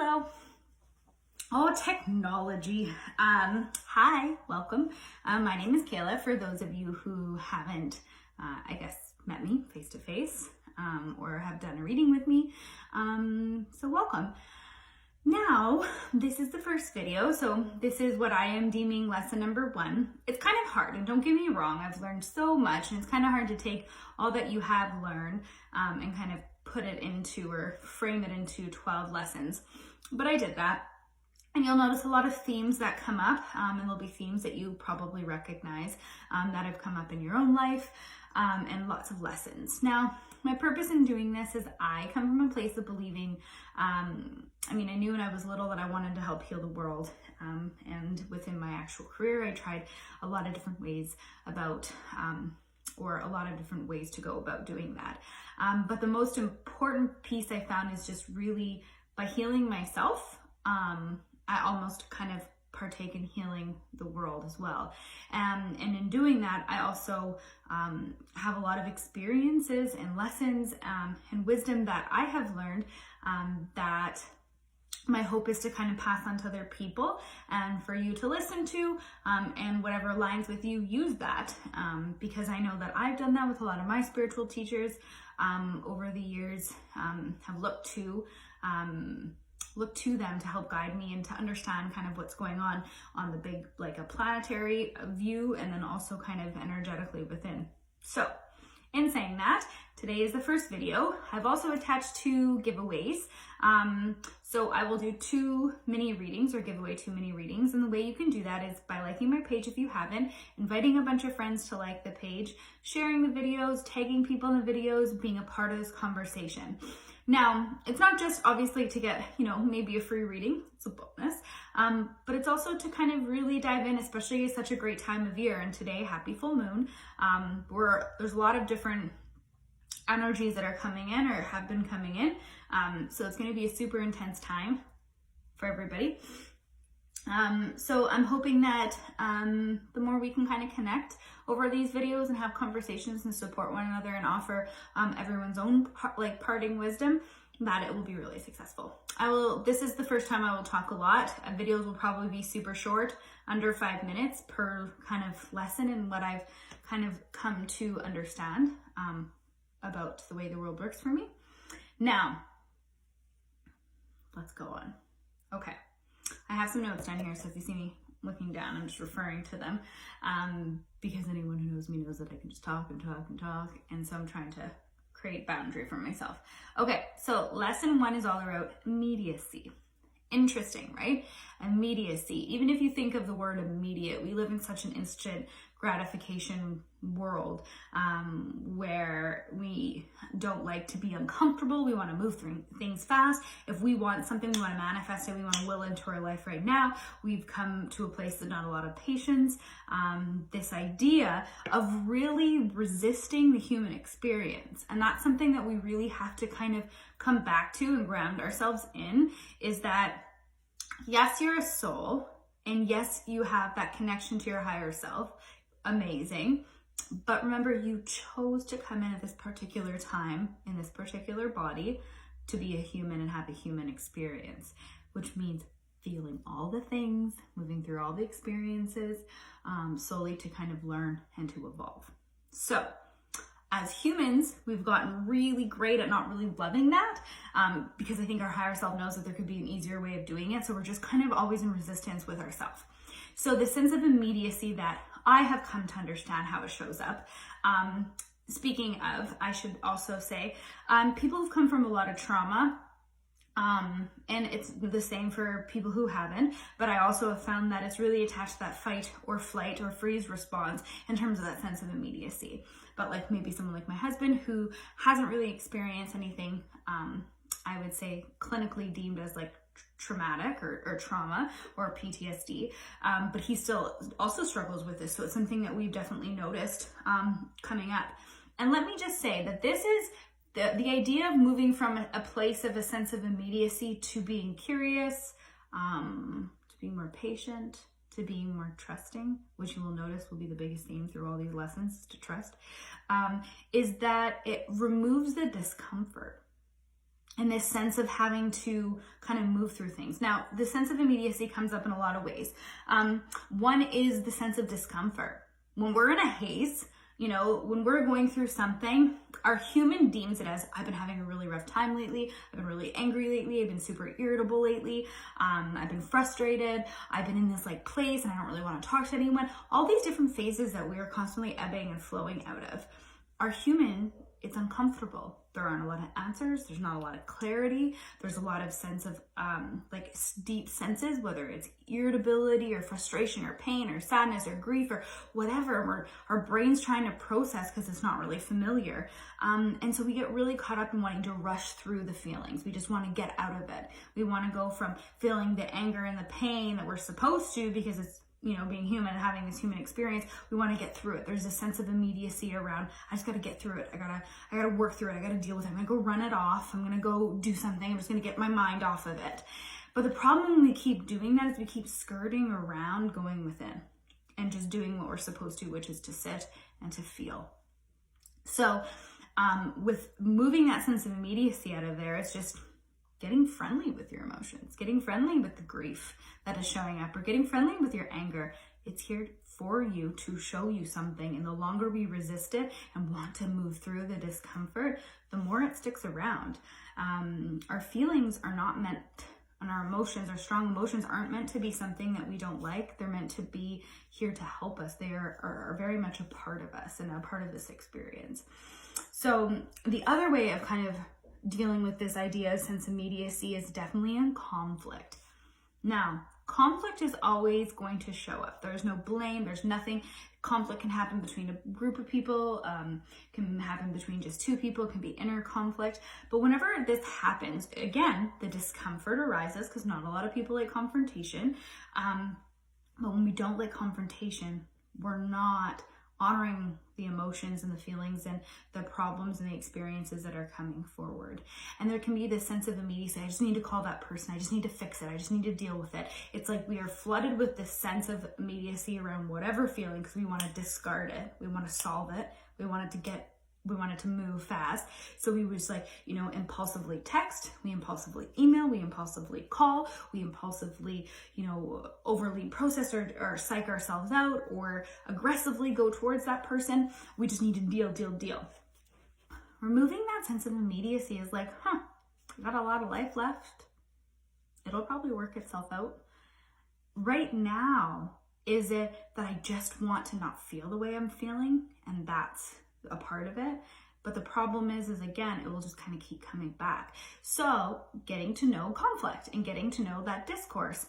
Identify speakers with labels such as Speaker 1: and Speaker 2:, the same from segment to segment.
Speaker 1: So, technology. Hi, welcome. My name is Kayla. For those of you who haven't, met me face to face or have done a reading with me, so welcome. Now, this is the first video, so this is what I am deeming lesson number 1. It's kind of hard, and don't get me wrong, I've learned so much, and it's kind of hard to take all that you have learned and kind of put it into or frame it into 12 lessons. But I did that. And you'll notice a lot of themes that come up, and there'll be themes that you probably recognize that have come up in your own life, and lots of lessons. Now, my purpose in doing this is I come from a place of believing, I knew when I was little that I wanted to help heal the world, and within my actual career, I tried a lot of different ways about, or a lot of different ways to go about doing that. But the most important piece I found is just really by healing myself, I almost kind of partake in healing the world as well. And in doing that, I also have a lot of experiences and lessons and wisdom that I have learned that my hope is to kind of pass on to other people and for you to listen to, and whatever aligns with you, use that. Because I know that I've done that with a lot of my spiritual teachers over the years, have looked to them to help guide me and to understand kind of what's going on the big, like a planetary view, and then also kind of energetically within. So in saying that, today is the first video. I've also attached 2 giveaways. So I will do 2 mini readings or give away 2 mini readings. And the way you can do that is by liking my page if you haven't, inviting a bunch of friends to like the page, sharing the videos, tagging people in the videos, being a part of this conversation. Now, it's not just obviously to get, maybe a free reading, it's a bonus, but it's also to kind of really dive in, especially at such a great time of year. And today, happy full moon, where there's a lot of different energies that are coming in or have been coming in. So it's going to be a super intense time for everybody. So I'm hoping that the more we can kind of connect over these videos and have conversations and support one another and offer everyone's own parting wisdom, that it will be really successful. This is the first time I will talk a lot. Videos will probably be super short, under 5 minutes per kind of lesson, and what I've kind of come to understand about the way the world works for me. Now, let's go on. Okay. I have some notes down here, so if you see me looking down, I'm just referring to them, because anyone who knows me knows that I can just talk and talk and talk, and so I'm trying to create boundary for myself. Okay, so lesson 1 is all about immediacy. Interesting, right? Immediacy. Even if you think of the word immediate, we live in such an instant gratification world where we don't like to be uncomfortable. We want to move through things fast. If we want something, we want to manifest it. We want to will into our life right now. We've come to a place of not a lot of patience. This idea of really resisting the human experience. And that's something that we really have to kind of come back to and ground ourselves in, is that yes, you're a soul, and yes, you have that connection to your higher self. Amazing. But remember, you chose to come in at this particular time, in this particular body, to be a human and have a human experience, which means feeling all the things, moving through all the experiences, solely to kind of learn and to evolve. So, as humans, we've gotten really great at not really loving that, because I think our higher self knows that there could be an easier way of doing it. So we're just kind of always in resistance with ourselves. So the sense of immediacy that I have come to understand how it shows up. Speaking of, I should also say, people have come from a lot of trauma, and it's the same for people who haven't, but I also have found that it's really attached to that fight or flight or freeze response in terms of that sense of immediacy. But like maybe someone like my husband who hasn't really experienced anything, I would say clinically deemed as like traumatic or trauma or PTSD, but he still also struggles with this. So it's something that we've definitely noticed coming up. And let me just say that this is the idea of moving from a place of a sense of immediacy to being curious, to being more patient, to being more trusting, which you will notice will be the biggest theme through all these lessons, to trust, is that it removes the discomfort. and this sense of having to kind of move through things. Now, the sense of immediacy comes up in a lot of ways. One is the sense of discomfort. When we're in a haze, when we're going through something, our human deems it as, I've been having a really rough time lately. I've been really angry lately. I've been super irritable lately. I've been frustrated. I've been in this place and I don't really want to talk to anyone. All these different phases that we are constantly ebbing and flowing out of. Our human, it's uncomfortable. There aren't a lot of answers. There's not a lot of clarity. There's a lot of sense of deep senses, whether it's irritability or frustration or pain or sadness or grief or whatever. Our brain's trying to process because it's not really familiar. And so we get really caught up in wanting to rush through the feelings. We just want to get out of it. We want to go from feeling the anger and the pain that we're supposed to because it's being human and having this human experience, we want to get through it. There's a sense of immediacy around, I just got to get through it. I gotta work through it. I gotta deal with it. I'm gonna go run it off. I'm gonna go do something. I'm just gonna get my mind off of it. But the problem when we keep doing that is we keep skirting around going within and just doing what we're supposed to, which is to sit and to feel. So with moving that sense of immediacy out of there, it's just getting friendly with your emotions, getting friendly with the grief that is showing up, or getting friendly with your anger. It's here for you to show you something. And the longer we resist it and want to move through the discomfort, the more it sticks around. Our feelings are not meant, and our emotions, our strong emotions aren't meant to be something that we don't like. They're meant to be here to help us. They are very much a part of us and a part of this experience. So the other way of kind of dealing with this idea of sense immediacy is definitely in conflict. Now, conflict is always going to show up. There's no blame, there's nothing. Conflict can happen between a group of people, can happen between just two people, can be inner conflict. But whenever this happens, again, the discomfort arises because not a lot of people like confrontation. But when we don't like confrontation, we're not honoring the emotions and the feelings and the problems and the experiences that are coming forward. And there can be this sense of immediacy. I just need to call that person. I just need to fix it. I just need to deal with it. It's like we are flooded with this sense of immediacy around whatever feeling because we want to discard it. We want to solve it. We want it to move fast. So we was impulsively text, we impulsively email, we impulsively call, we impulsively, overly process or psych ourselves out or aggressively go towards that person. We just need to deal. Removing that sense of immediacy is like, I got a lot of life left. It'll probably work itself out. Right now, is it that I just want to not feel the way I'm feeling? And that's a part of it. But the problem is again, it will just kind of keep coming back. So getting to know conflict and getting to know that discourse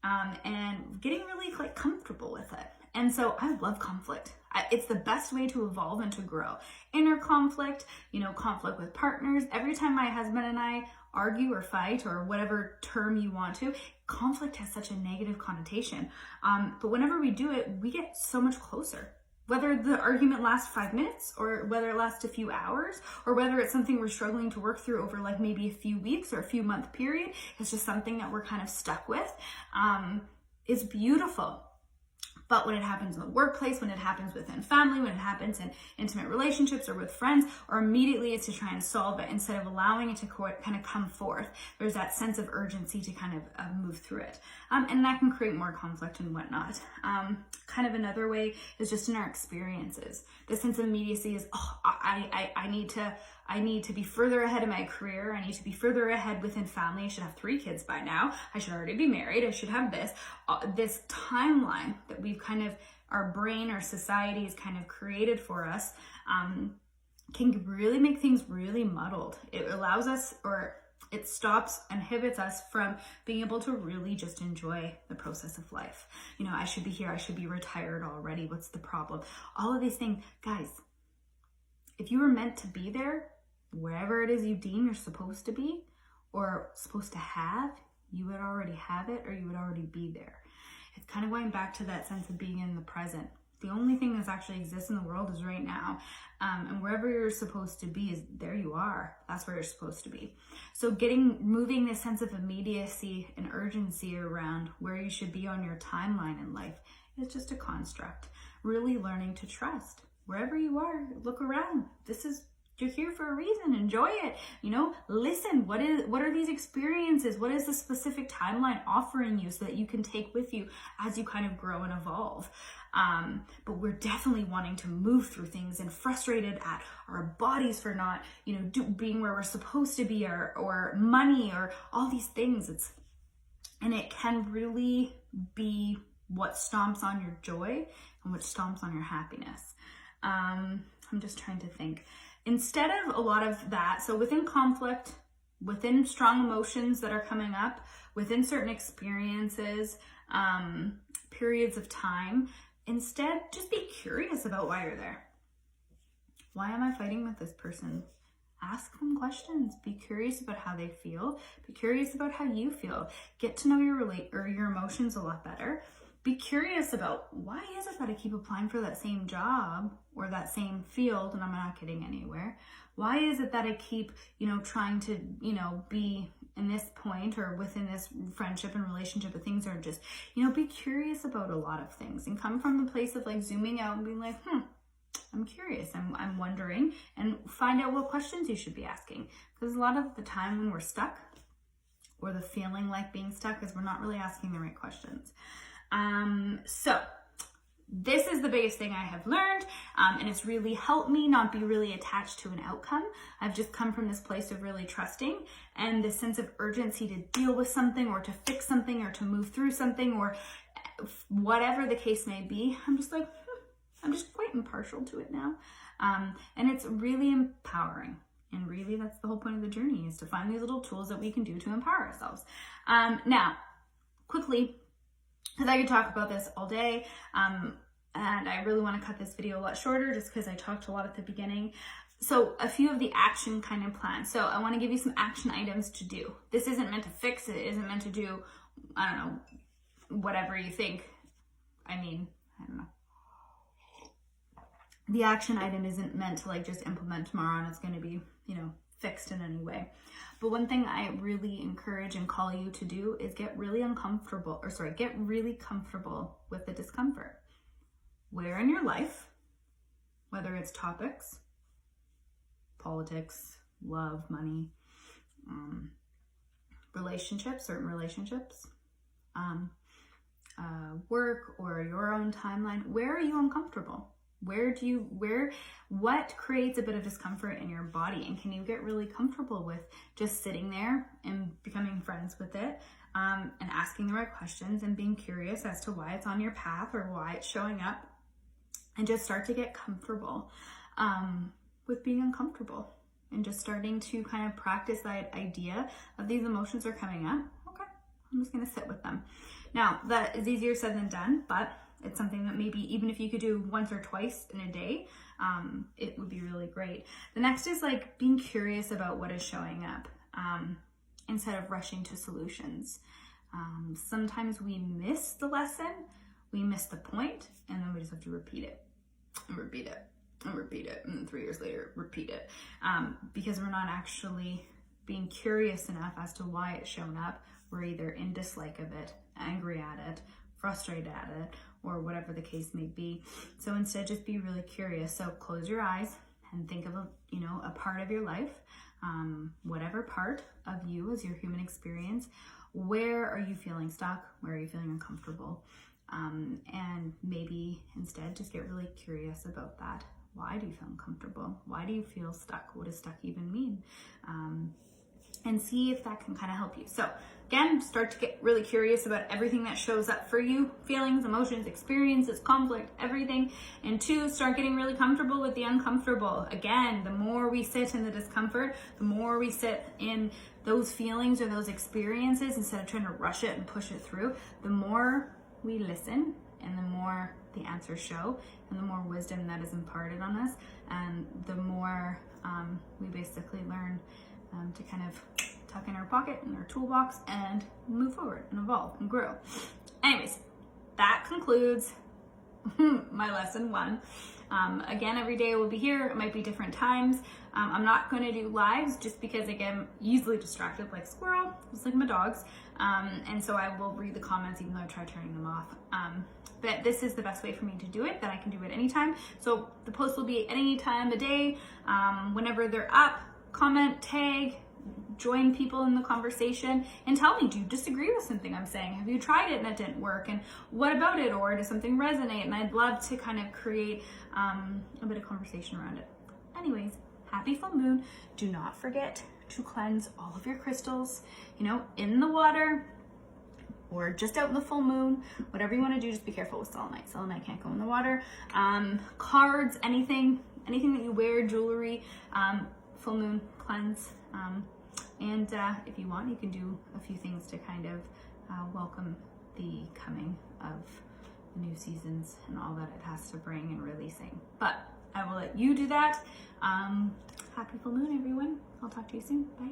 Speaker 1: and getting really comfortable with it. And so I love conflict. It's the best way to evolve and to grow. Inner conflict, conflict with partners. Every time my husband and I argue or fight or whatever term you want to, conflict has such a negative connotation. But whenever we do it, we get so much closer. Whether the argument lasts 5 minutes or whether it lasts a few hours or whether it's something we're struggling to work through over maybe a few weeks or a few month period, it's just something that we're kind of stuck with. It's beautiful. But when it happens in the workplace, when it happens within family, when it happens in intimate relationships or with friends, or immediately it's to try and solve it instead of allowing it to kind of come forth, there's that sense of urgency to kind of move through it. And that can create more conflict and whatnot. Kind of another way is just in our experiences. The sense of immediacy is, I need to be further ahead in my career. I need to be further ahead within family. I should have 3 kids by now. I should already be married. I should have this. This timeline that we've our brain, our society has kind of created for us can really make things really muddled. It allows us, or it stops, inhibits us from being able to really just enjoy the process of life. I should be here. I should be retired already. What's the problem? All of these things, guys, if you were meant to be there, wherever it is you deem you're supposed to be or supposed to have, you would already have it or you would already be there. It's kind of going back to that sense of being in the present. The only thing that actually exists in the world is right now. And wherever you're supposed to be is there you are. That's where you're supposed to be. So moving this sense of immediacy and urgency around where you should be on your timeline in life is just a construct. Really learning to trust. Wherever you are, look around. This is You're here for a reason. Enjoy it. You know, listen. What are these experiences? What is the specific timeline offering you so that you can take with you as you kind of grow and evolve? But we're definitely wanting to move through things and frustrated at our bodies for not, you know, being where we're supposed to be, or money, or all these things. And it can really be what stomps on your joy and what stomps on your happiness. I'm just trying to think. Instead of a lot of that, so within conflict, within strong emotions that are coming up, within certain experiences, periods of time, instead just be curious about why you're there. Why am I fighting with this person? Ask them questions. Be curious about how they feel. Be curious about how you feel. Get to know your emotions a lot better. Be curious about, why is it that I keep applying for that same job or that same field and I'm not getting anywhere? Why is it that I keep, you know, trying to, you know, be in this point or within this friendship and relationship, but things are just, you know, be curious about a lot of things and come from the place of like zooming out and being like, I'm curious, I'm wondering, and find out what questions you should be asking. Because a lot of the time when we're stuck, or the feeling like being stuck, is we're not really asking the right questions. So this is the biggest thing I have learned, and it's really helped me not be really attached to an outcome. I've just come from this place of really trusting and this sense of urgency to deal with something or to fix something or to move through something or whatever the case may be. I'm just like, I'm just quite impartial to it now. And it's really empowering. And really that's the whole point of the journey, is to find these little tools that we can do to empower ourselves. Now, quickly, because I could talk about this all day, and I really want to cut this video a lot shorter just because I talked a lot at the beginning. So a few of the action kind of plans. So I want to give you some action items to do. This isn't meant to fix it. It isn't meant to do, I don't know, whatever you think. I mean, I don't know. The action item isn't meant to like just implement tomorrow and it's going to be, you know, fixed in any way. But one thing I really encourage and call you to do is get really comfortable with the discomfort. Where in your life, whether it's topics, politics, love, money, relationships, certain relationships, work, or your own timeline, where are you uncomfortable? What creates a bit of discomfort in your body? And can you get really comfortable with just sitting there and becoming friends with it, and asking the right questions and being curious as to why it's on your path or why it's showing up, and just start to get comfortable with being uncomfortable and just starting to kind of practice that idea of these emotions are coming up. Okay, I'm just going to sit with them. Now, that is easier said than done, but it's something that maybe even if you could do once or twice in a day, it would be really great. The next is like being curious about what is showing up, instead of rushing to solutions. Sometimes we miss the lesson, we miss the point, and then we just have to repeat it and repeat it and repeat it. And 3 years later, repeat it. Because we're not actually being curious enough as to why it's shown up. We're either in dislike of it, angry at it, frustrated at it, or whatever the case may be. So instead, just be really curious. So close your eyes and think of a part of your life, whatever part of you as your human experience. Where are you feeling stuck? Where are you feeling uncomfortable? And maybe instead just get really curious about that. Why do you feel uncomfortable? Why do you feel stuck? What does stuck even mean? And see if that can kind of help you. So again, start to get really curious about everything that shows up for you, feelings, emotions, experiences, conflict, everything. And 2, start getting really comfortable with the uncomfortable. Again, the more we sit in the discomfort, the more we sit in those feelings or those experiences instead of trying to rush it and push it through, the more we listen and the more the answers show and the more wisdom that is imparted on us, and the more we basically learn to kind of tuck in our pocket and our toolbox and move forward and evolve and grow. Anyways, that concludes my lesson 1. Again, every day I will be here. It might be different times. I'm not going to do lives just because, again, I'm easily distracted like a squirrel, just like my dogs. And so I will read the comments even though I try turning them off. But this is the best way for me to do it, that I can do it anytime. So the post will be any time of day, whenever they're up. Comment, tag, join people in the conversation, and tell me, do you disagree with something I'm saying? Have you tried it and it didn't work? And what about it? Or does something resonate? And I'd love to kind of create a bit of conversation around it. Anyways, happy full moon. Do not forget to cleanse all of your crystals, you know, in the water or just out in the full moon, whatever you want to do. Just be careful with selenite. Selenite can't go in the water. Cards, anything that you wear, jewelry, full moon cleanse. And if you want, you can do a few things to kind of welcome the coming of the new seasons and all that it has to bring and releasing. But I will let you do that. Happy full moon, everyone. I'll talk to you soon. Bye.